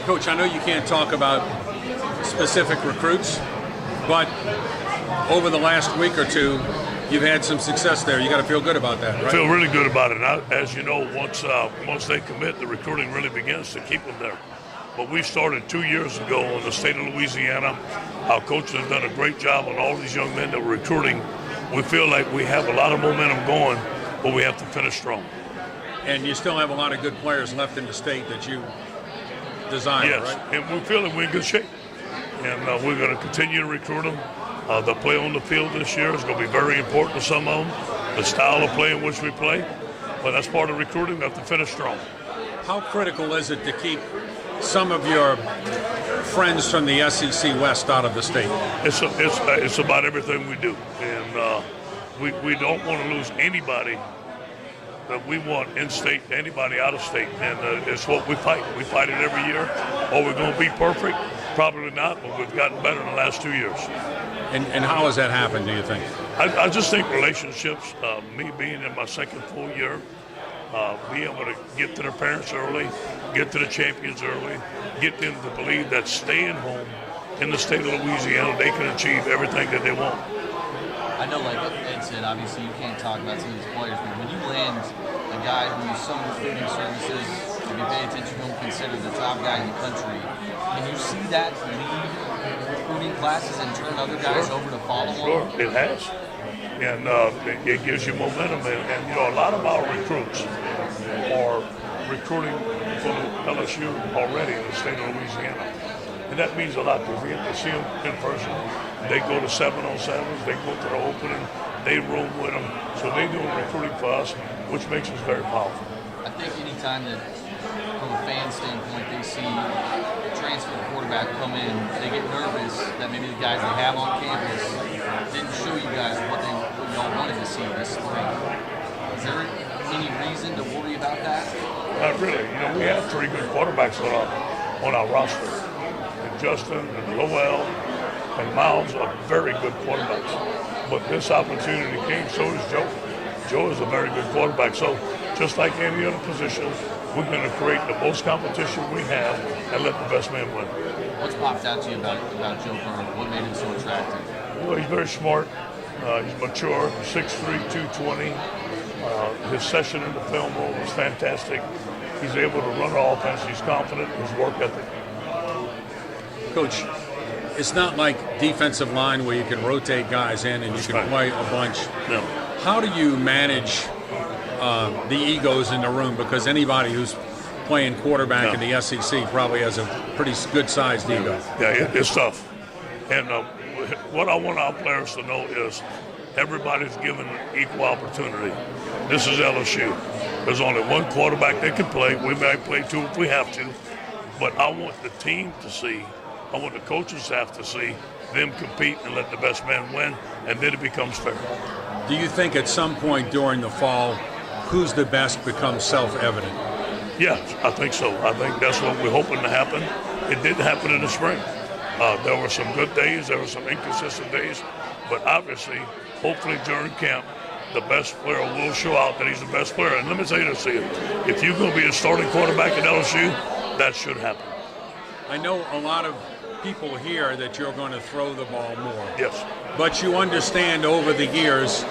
Coach, I know you can't talk about specific recruits, but over the last week or two, you've had some success there. You got to feel good about that, right? I feel really good about it. As you know, once they commit, the recruiting really begins to keep them there. But we started 2 years ago in the state of Louisiana. Our coaches have done a great job on all these young men that we're recruiting. We feel like we have a lot of momentum going, but we have to finish strong. And you still have a lot of good players left in the state that you desire, yes, right? and we feel that we're in good shape. And we're going to continue to recruit them. The play on the field this year is going to be very important to some of them, the style of play in which we play. But that's part of recruiting. We have to finish strong. How critical is it to keep some of your friends from the SEC West out of the state? It's about everything we do. And we don't want to lose anybody that we want in-state to anybody out of state. And it's what we fight. We fight it every year. Are we going to be perfect? Probably not, but we've gotten better in the last 2 years. And how has that happened, do you think? I just think relationships, me being in my second full year, being able to get to their parents early, get to the champions early, get them to believe that staying home in the state of Louisiana, they can achieve everything that they want. I know, like Ed said, obviously you can't talk about some of these players, but when you land a guy who's some recruiting services, if you pay attention to him, considered the top guy in the country, can you see that lead recruiting classes and turn other guys over to follow him? Sure, it has. And it gives you momentum. And, you know, a lot of our recruits are recruiting from LSU already in the state of Louisiana. And that means a lot because we get to see them in person. They go to 7-on-7s, they go to the opening, they room with them. So they're doing recruiting for us, which makes us very powerful. I think anytime that, from a fan standpoint, they see a transfer quarterback come in, they get nervous that maybe the guys they have on campus didn't show you guys what y'all wanted to see this spring. Is there any reason to worry about that? Not really. You know, we have 3 good quarterbacks on our roster. And Justin and Lowell and Miles are very good quarterbacks. But this opportunity came, so is Joe. Joe is a very good quarterback. So just like any other position, we're going to create the most competition we have and let the best man win. What's popped out to you about Joe Burrow? What made him so attractive? Well, he's very smart. He's mature, 6'3", 220. His session in the film room was fantastic. He's able to run an offense. He's confident in his work ethic. Coach, it's not like defensive line where you can rotate guys in and you can play a bunch. No. How do you manage the egos in the room? Because anybody who's playing quarterback in the SEC probably has a pretty good-sized ego. Yeah, it's tough. And what I want our players to know is everybody's given equal opportunity. This is LSU. There's only one quarterback that can play. We might play 2 if we have to. But I want the team to see, I want the coaching staff to see them compete and let the best man win, and then it becomes fair. Do you think at some point during the fall, who's the best becomes self-evident? Yes, I think so. I think that's what we're hoping to happen. It didn't happen in the spring. There were some good days, there were some inconsistent days, but obviously, hopefully during camp, the best player will show out that he's the best player. And let me tell you this, if you're going to be a starting quarterback at LSU, that should happen. I know a lot of people hear that you're going to throw the ball more. Yes. But you understand over the years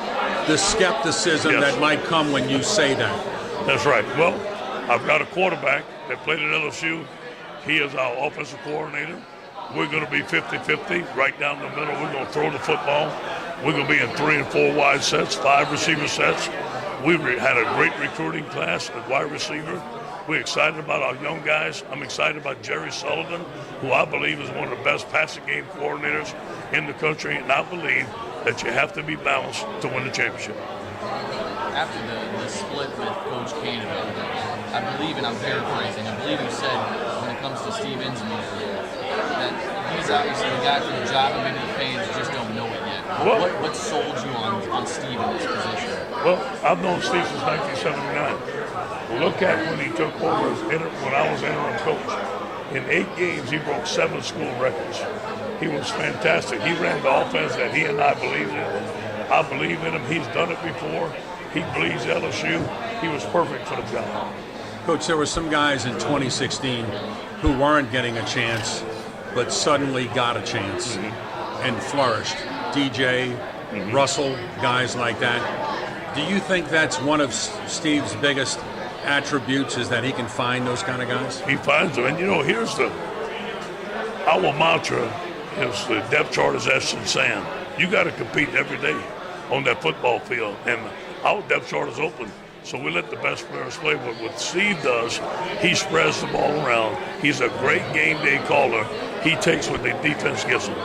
the skepticism that might come when you say that. That's right. Well, I've got a quarterback that played at LSU. He is our offensive coordinator. We're going to be 50-50, right down the middle. We're going to throw the football. We're going to be in 3 and 4 wide sets, 5 receiver sets. We had a great recruiting class at wide receiver. We're excited about our young guys. I'm excited about Jerry Sullivan, who I believe is one of the best passing game coordinators in the country, and I believe that you have to be balanced to win the championship. After the split with Coach Canada, I believe, and I'm paraphrasing, I believe you said when it comes to Steve Ensminger that he's obviously the guy for the job and maybe the fans just don't know it yet. Well, what sold you on Steve in this position? Well, I've known Steve since 1979. Look at when he took over when I was interim coach. In 8 games, he broke 7 school records. He was fantastic. He ran the offense that he and I believed in. I believe in him. He's done it before. He believes LSU. He was perfect for the job. Coach, there were some guys in 2016 who weren't getting a chance, but suddenly got a chance and flourished. DJ, Russell, guys like that. Do you think that's one of Steve's biggest attributes, is that he can find those kind of guys? He finds them. And, here's our mantra is the depth chart is etched in sand. You got to compete every day on that football field. And our depth chart is open. So we let the best players play. But what Steve does, he spreads the ball around. He's a great game day caller. He takes what the defense gives him.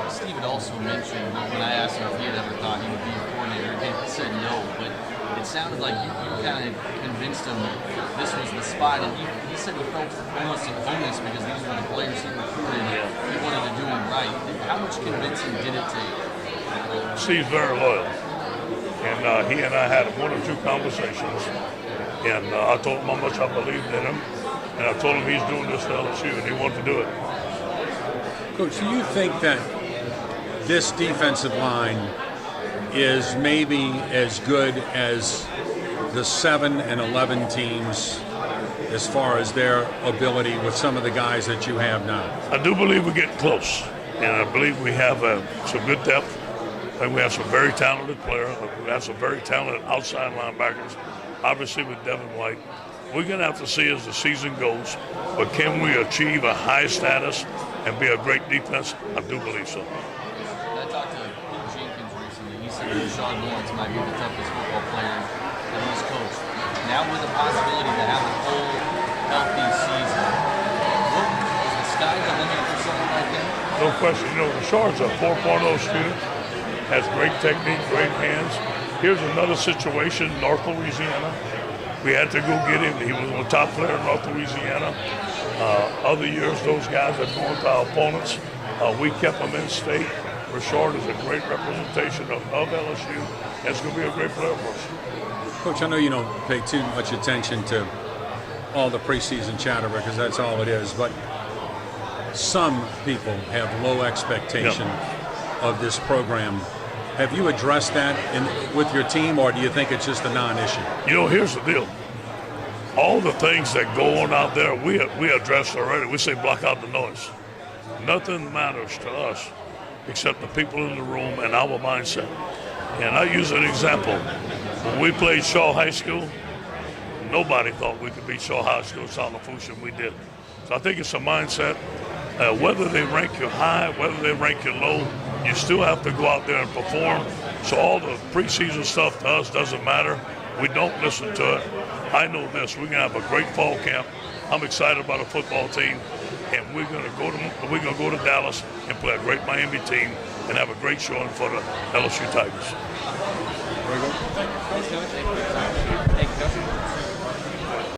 Steve had also mentioned, when I asked him if he had ever thought he would be a coordinator, he said no, but it sounded like you kind of convinced him this was the spot, and he said he felt almost at homeness because these were the players he recruited. He wanted to do them right. How much convincing did it take? Steve's very loyal. And he and I had 1 or 2 conversations, and I told him how much I believed in him, and I told him he's doing this to LSU, and he wanted to do it. Coach, do you think that this defensive line is maybe as good as the 7 and 11 teams as far as their ability with some of the guys that you have now? I do believe we're getting close, and I believe we have some good depth. I think we have some very talented players. We have some very talented outside linebackers, obviously with Devin White. We're going to have to see as the season goes, but can we achieve a high status and be a great defense? I do believe so. I talked to Pete Jenkins recently. He said Rashard Lawrence might be the toughest football player that he's coached. Now with the possibility to have a full, healthy season, is the sky the limit for something like that? No question. Rashard's a 4.0 student, has great technique, great hands. Here's another situation, North Louisiana. We had to go get him. He was a top player in North Louisiana. Other years, those guys have gone to our opponents. We kept them in state. Rashard is a great representation of LSU. That's going to be a great player for us. Coach, I know you don't pay too much attention to all the preseason chatter because that's all it is, but some people have low expectation of this program. Have you addressed that with your team, or do you think it's just a non-issue? Here's the deal. All the things that go on out there, we addressed already. We say block out the noise. Nothing matters to us except the people in the room and our mindset. And I use an example. When we played Shaw High School, nobody thought we could beat Shaw High School in South Lafourche, and we did. So I think it's a mindset. Whether they rank you high, whether they rank you low, you still have to go out there and perform. So all the preseason stuff to us doesn't matter. We don't listen to it. I know this. We're gonna have a great fall camp. I'm excited about a football team, and we're gonna go to Dallas and play a great Miami team and have a great showing for the LSU Tigers. Very good. Thank you.